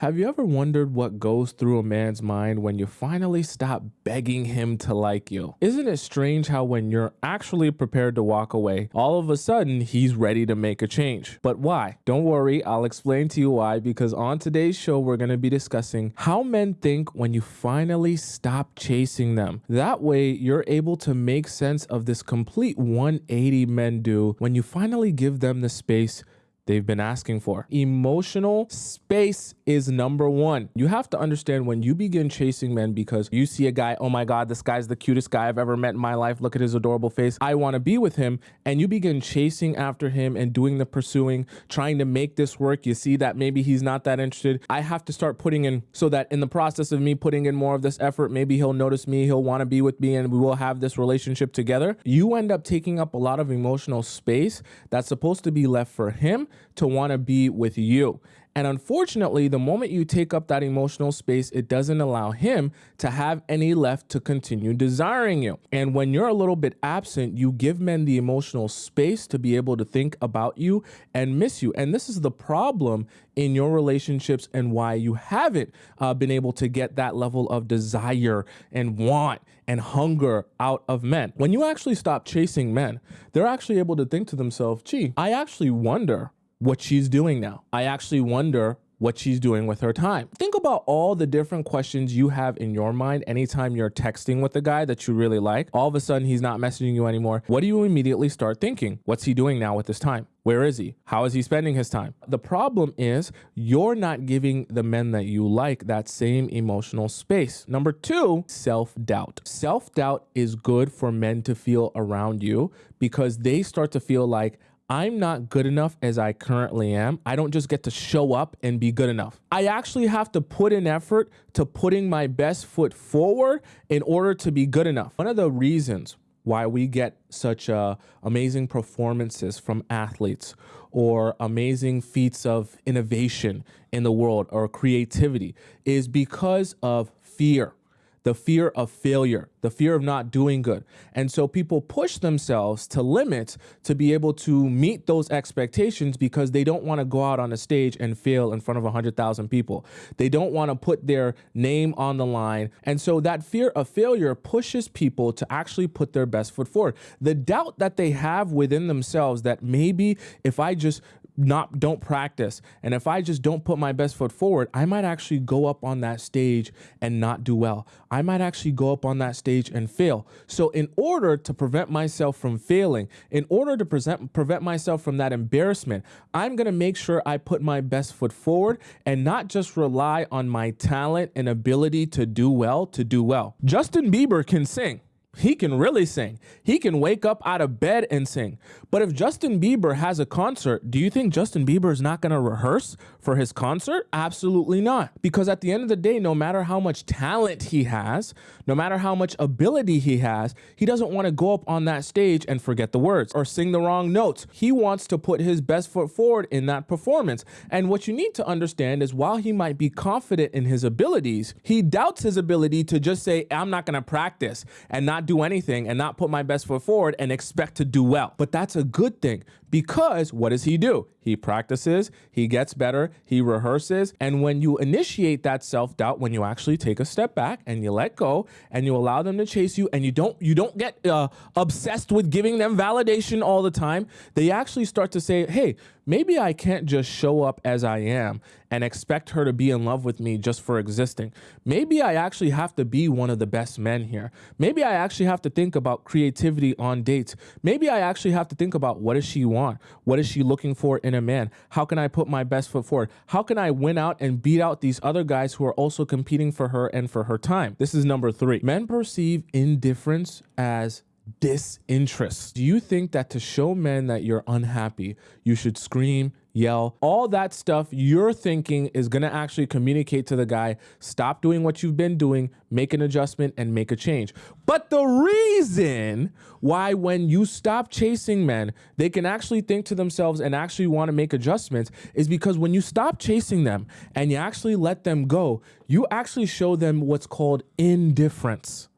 Have you ever wondered what goes through a man's mind when you finally stop begging him to like you? Isn't it strange how when you're actually prepared to walk away, all of a sudden he's ready to make a change? But why? Don't worry, I'll explain to you why, because on today's show, we're going to be discussing how men think when you finally stop chasing them. That way, you're able to make sense of this complete 180 men do when you finally give them the space they've been asking for. Emotional space is number one. You have to understand when you begin chasing men because you see a guy, oh my God, this guy's the cutest guy I've ever met in my life. Look at his adorable face. I want to be with him. And you begin chasing after him and doing the pursuing, trying to make this work. You see that maybe he's not that interested. I have to start putting in so that in the process of me putting in more of this effort, maybe he'll notice me, he'll want to be with me, and we will have this relationship together. You end up taking up a lot of emotional space that's supposed to be left for him to want to be with you. And unfortunately, the moment you take up that emotional space, it doesn't allow him to have any left to continue desiring you. And when you're a little bit absent, you give men the emotional space to be able to think about you and miss you. And this is the problem in your relationships and why you haven't been able to get that level of desire and want and hunger out of men. When you actually stop chasing men, they're actually able to think to themselves, gee, I actually wonder what she's doing now. I actually wonder what she's doing with her time. Think about all the different questions you have in your mind anytime you're texting with a guy that you really like. All of a sudden, he's not messaging you anymore. What do you immediately start thinking? What's he doing now with his time? Where is he? How is he spending his time? The problem is you're not giving the men that you like that same emotional space. Number two, self-doubt. Self-doubt is good for men to feel around you because they start to feel like, I'm not good enough as I currently am. I don't just get to show up and be good enough. I actually have to put in effort to putting my best foot forward in order to be good enough. One of the reasons why we get such amazing performances from athletes or amazing feats of innovation in the world or creativity is because of fear. The fear of failure, the fear of not doing good. And so people push themselves to limits to be able to meet those expectations because they don't want to go out on a stage and fail in front of 100,000 people. They don't want to put their name on the line. And so that fear of failure pushes people to actually put their best foot forward. The doubt that they have within themselves that maybe if I just don't practice and if I just don't put my best foot forward, I might actually go up on that stage and not do well. I might actually go up on that stage and fail. So in order to prevent myself from failing, in order to prevent myself from that embarrassment, I'm going to make sure I put my best foot forward and not just rely on my talent and ability to do well. Justin Bieber can sing. He can really sing. He can wake up out of bed and sing. But if Justin Bieber has a concert, do you think Justin Bieber is not going to rehearse for his concert? Absolutely not. Because at the end of the day, no matter how much talent he has, no matter how much ability he has, he doesn't want to go up on that stage and forget the words or sing the wrong notes. He wants to put his best foot forward in that performance. And what you need to understand is while he might be confident in his abilities, he doubts his ability to just say, I'm not going to practice and not do anything and not put my best foot forward and expect to do well. But that's a good thing because what does he do? He practices, he gets better, he rehearses. And when you initiate that self-doubt, when you actually take a step back and you let go and you allow them to chase you and you don't get obsessed with giving them validation all the time, they actually start to say, hey, maybe I can't just show up as I am and expect her to be in love with me just for existing. Maybe I actually have to be one of the best men here. Maybe I actually have to think about creativity on dates. Maybe I actually have to think about what does she want? What is she looking for in a man? How can I put my best foot forward? How can I win out and beat out these other guys who are also competing for her and for her time? This is number three. Men perceive indifference as disinterest. Do you think that to show men that you're unhappy, you should scream, yell, all that stuff you're thinking is going to actually communicate to the guy, stop doing what you've been doing, make an adjustment and make a change. But the reason why when you stop chasing men, they can actually think to themselves and actually want to make adjustments is because when you stop chasing them and you actually let them go, you actually show them what's called indifference.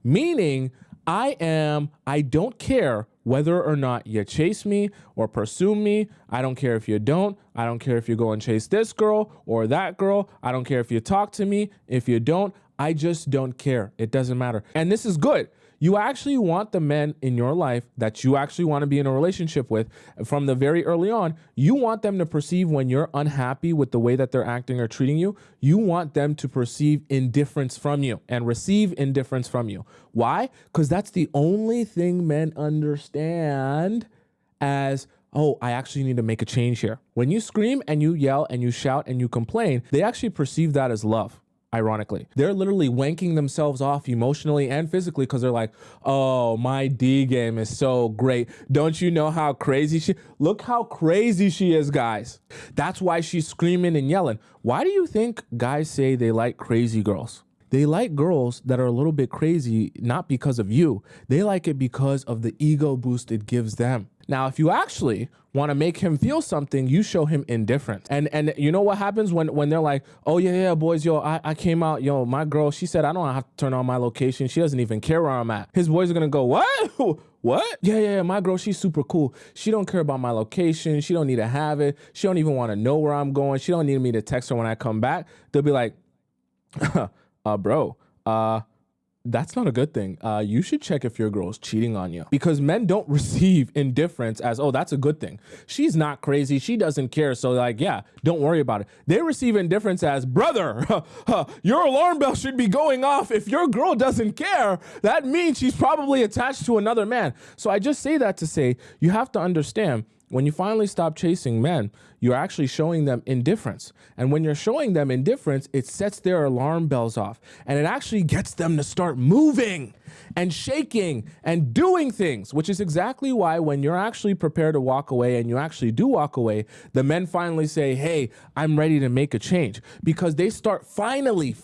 Meaning, I don't care whether or not you chase me or pursue me. I don't care if you don't. I don't care if you go and chase this girl or that girl. I don't care if you talk to me. If you don't, I just don't care. It doesn't matter. And this is good. You actually want the men in your life that you actually want to be in a relationship with from the very early on. You want them to perceive when you're unhappy with the way that they're acting or treating you. You want them to perceive indifference from you and receive indifference from you. Why? Because that's the only thing men understand as, oh, I actually need to make a change here. When you scream and you yell and you shout and you complain, they actually perceive that as love. Ironically, they're literally wanking themselves off emotionally and physically because they're like, oh, my D game is so great. Don't you know how crazy look how crazy she is, guys. That's why she's screaming and yelling. Why do you think guys say they like crazy girls? They like girls that are a little bit crazy, not because of you. They like it because of the ego boost it gives them. Now, if you actually want to make him feel something, you show him indifference. And you know what happens when they're like, oh, yeah, boys, yo, I came out, yo, my girl, she said, I don't have to turn on my location. She doesn't even care where I'm at. His boys are going to go, what? What? Yeah, my girl, she's super cool. She don't care about my location. She don't need to have it. She don't even want to know where I'm going. She don't need me to text her when I come back. They'll be like, bro, that's not a good thing. You should check if your girl's cheating on you, because men don't receive indifference as, oh, that's a good thing. She's not crazy. She doesn't care. So like, yeah, don't worry about it. They receive indifference as, brother, your alarm bell should be going off. If your girl doesn't care, that means she's probably attached to another man. So I just say that to say, you have to understand, when you finally stop chasing men, you're actually showing them indifference. And when you're showing them indifference, it sets their alarm bells off. And it actually gets them to start moving and shaking and doing things, which is exactly why when you're actually prepared to walk away and you actually do walk away, the men finally say, hey, I'm ready to make a change. Because they start finally,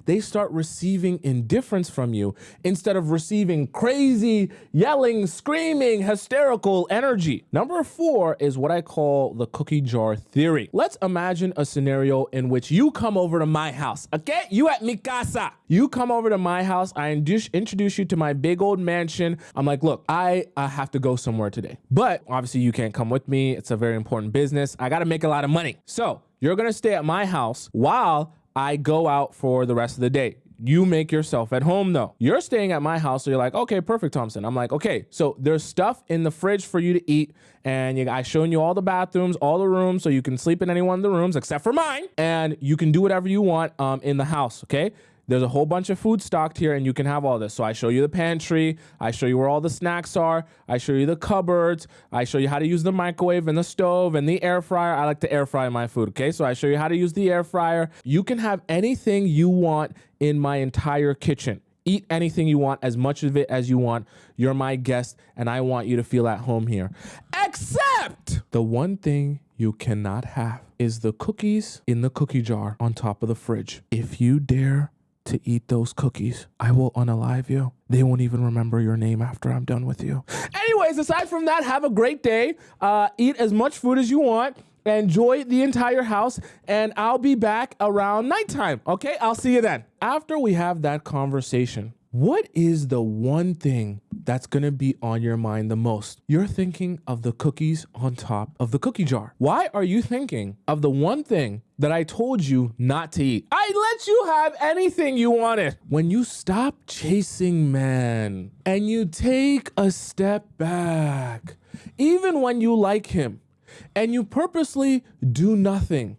they start receiving indifference from you instead of receiving crazy, yelling, screaming, hysterical energy. Number 4 is what I call the cookie jar theory. Let's imagine a scenario in which you come over to my house, okay? You at mi casa. You come over to my house. I introduce you to my big old mansion. I'm like, look, I have to go somewhere today, but obviously you can't come with me. It's a very important business. I got to make a lot of money. So you're going to stay at my house while I go out for the rest of the day. You make yourself at home though. You're staying at my house, so you're like, okay, perfect, Tomisin. I'm like, okay, so there's stuff in the fridge for you to eat, and I showing you all the bathrooms, all the rooms, so you can sleep in any one of the rooms except for mine, and you can do whatever you want in the house, okay? There's a whole bunch of food stocked here and you can have all this. So I show you the pantry. I show you where all the snacks are. I show you the cupboards. I show you how to use the microwave and the stove and the air fryer. I like to air fry my food, okay? So I show you how to use the air fryer. You can have anything you want in my entire kitchen. Eat anything you want, as much of it as you want. You're my guest and I want you to feel at home here. Except the one thing you cannot have is the cookies in the cookie jar on top of the fridge. If you dare to eat those cookies, I will unalive you. They won't even remember your name after I'm done with you. Anyways, aside from that, have a great day. Eat as much food as you want. Enjoy the entire house, and I'll be back around nighttime. Okay, I'll see you then. After we have that conversation, what is the one thing that's gonna be on your mind the most? You're thinking of the cookies on top of the cookie jar. Why are you thinking of the one thing that I told you not to eat? I let you have anything you wanted. When you stop chasing men and you take a step back, even when you like him, and you purposely do nothing,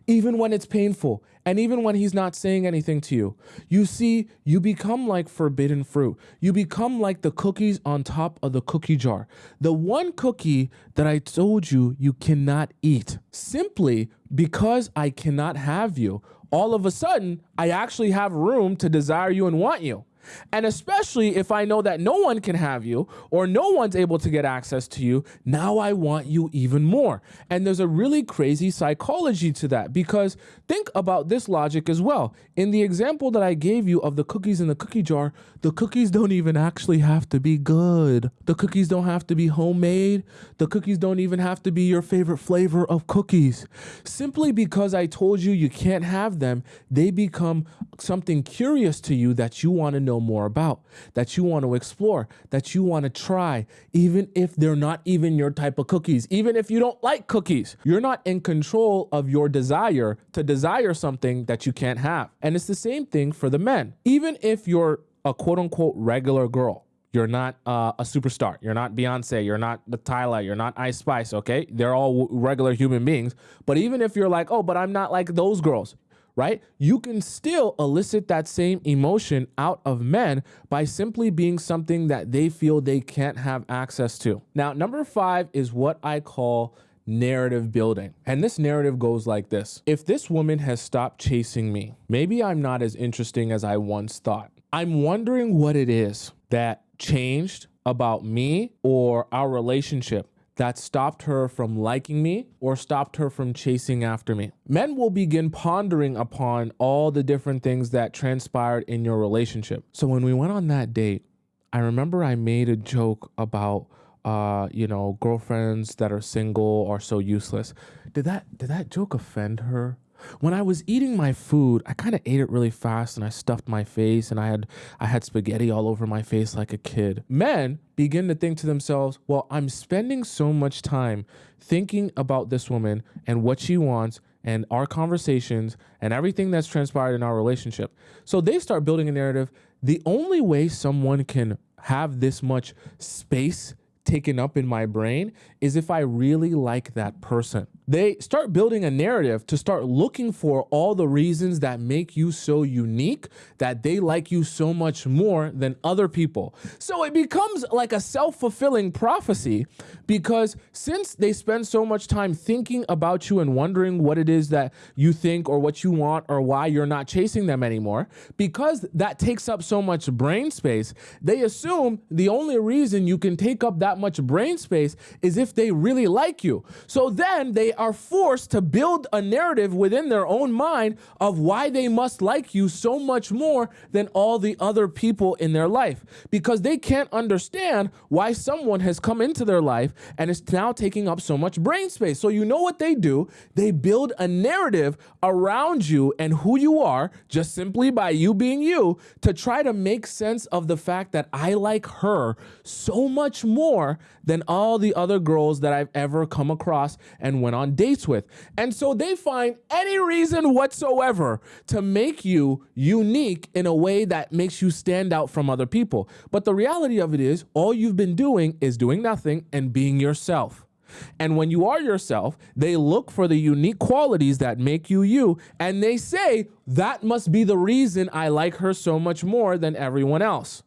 even when it's painful, and even when he's not saying anything to you, you see, you become like forbidden fruit. You become like the cookies on top of the cookie jar. The one cookie that I told you you cannot eat. Simply because I cannot have you, all of a sudden, I actually have room to desire you and want you. And especially if I know that no one can have you or no one's able to get access to you, now I want you even more. And there's a really crazy psychology to that, because think about this logic as well. In the example that I gave you of the cookies in the cookie jar, the cookies don't even actually have to be good. The cookies don't have to be homemade. The cookies don't even have to be your favorite flavor of cookies. Simply because I told you you can't have them, they become something curious to you that you want to know know more about, that you want to explore, that you want to try, even if they're not even your type of cookies, even if you don't like cookies. You're not in control of your desire to desire something that you can't have. And it's the same thing for the men. Even if you're a quote unquote regular girl, you're not a superstar. You're not Beyonce. You're not the Tyler. You're not Ice Spice, okay? They're all regular human beings. But even if you're like, oh, but I'm not like those girls, right? You can still elicit that same emotion out of men by simply being something that they feel they can't have access to. Now, number 5 is what I call narrative building. And this narrative goes like this. If this woman has stopped chasing me, maybe I'm not as interesting as I once thought. I'm wondering what it is that changed about me or our relationship that stopped her from liking me or stopped her from chasing after me. Men will begin pondering upon all the different things that transpired in your relationship. So when we went on that date, I remember I made a joke about girlfriends that are single are so useless. Did that joke offend her? When I was eating my food, I kind of ate it really fast and I stuffed my face and I had spaghetti all over my face like a kid. Men begin to think to themselves, well, I'm spending so much time thinking about this woman and what she wants and our conversations and everything that's transpired in our relationship. So they start building a narrative. The only way someone can have this much space taken up in my brain is if I really like that person. They start building a narrative to start looking for all the reasons that make you so unique, that they like you so much more than other people. So it becomes like a self-fulfilling prophecy, because since they spend so much time thinking about you and wondering what it is that you think or what you want or why you're not chasing them anymore, because that takes up so much brain space, they assume the only reason you can take up that much brain space is if they really like you. So then they are forced to build a narrative within their own mind of why they must like you so much more than all the other people in their life, because they can't understand why someone has come into their life and is now taking up so much brain space. So you know what they do? They build a narrative around you and who you are, just simply by you being you, to try to make sense of the fact that I like her so much more than all the other girls that I've ever come across and went on dates with. And so they find any reason whatsoever to make you unique in a way that makes you stand out from other people. But the reality of it is, all you've been doing is doing nothing and being yourself. And when you are yourself, they look for the unique qualities that make you you, and they say, that must be the reason I like her so much more than everyone else.